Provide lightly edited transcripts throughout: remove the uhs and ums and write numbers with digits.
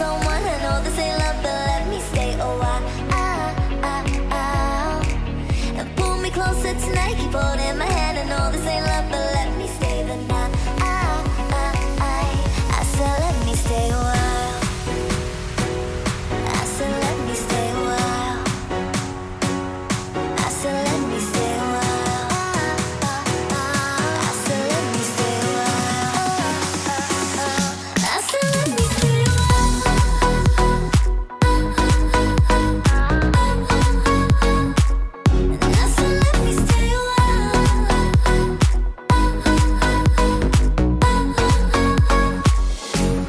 someone. I know this ain't love, but let me stay a while. And pull me closer tonight, keep holding my hand. I know this ain't love, but let me stay the night. I said let me stay a while. I said let me stay a while. I said let me stay a while. I said let me stay a while. I said let me stay a while. I said let me stay a while.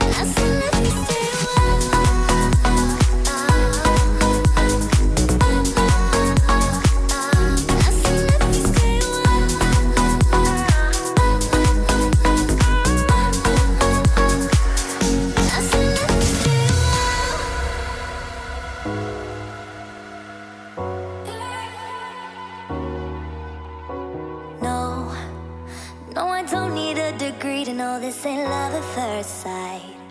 I said let me stay a No, no, I don't need a degree to know this ain't love at first sight.